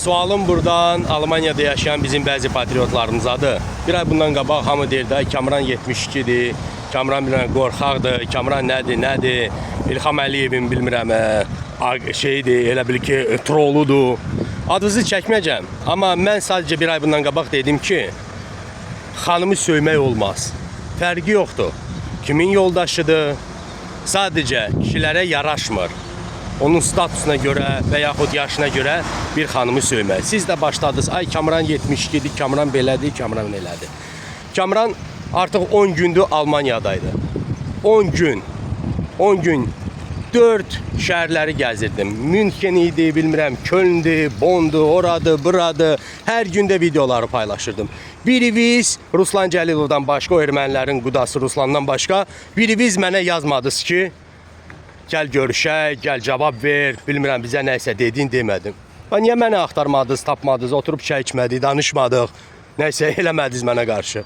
Sualım buradan Almanya'da yaşayan bizim bəzi patriotlarımızadır. Bir ay bundan qabaq hamı deyir də Kamran 72-dir, Kamran bilmən qorxaqdır, Kamran nədir, İlham Əliyevin bilmirəm şeydir, elə bil ki troludur. Adınızı çəkməyəcəm, amma mən sadəcə bir ay bundan qabaq dedim ki, xanımı söymək olmaz. Fərqi yoxdur. Kimin yoldaşıdır? Sadəcə kişilərə yaraşmır. Onun statusuna görə və yaxud yaşına görə bir xanımı söymək. Siz də başladınız, ay Kamran 72-dir, Kamran belədir, Kamran elədir. Kamran artıq 10 gündür Almanyadaydı. 10 gün 4 şəhərləri gəzirdim. München idi, bilmirəm, Kölndür, Bondur, oradır, buradır. Hər gündə videoları paylaşırdım. Biriniz Ruslan Cəlilovdan başqa, o ermənilərin qudası Ruslandan başqa, biriniz mənə yazmadınız ki, gəl görüşək, gəl cavab ver, bilmirəm bizə nəysə dedin, demədim. Niyə məni axtarmadınız, tapmadınız, oturub çay içmədik, danışmadıq, nəysə eləmədiniz mənə qarşı.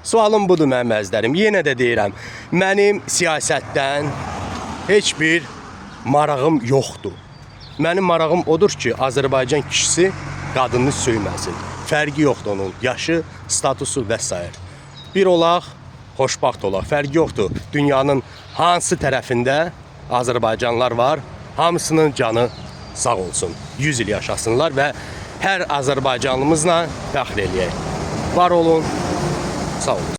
Sualım budur mənim əzlərim. Yenə də deyirəm, mənim siyasətdən heç bir marağım yoxdur. Mənim marağım odur ki, Azərbaycan kişisi qadını söyməsin. Fərqi yoxdur onun, yaşı, statusu və s. Bir olaq, xoşbaxt olaq. Fərqi yoxdur. Dünyanın hansı tərəfində Azərbaycanlılar var, hamısının canı sağ olsun. 100 il yaşasınlar və hər Azərbaycanlımızla fəxr eləyək. Var olun, sağ olun.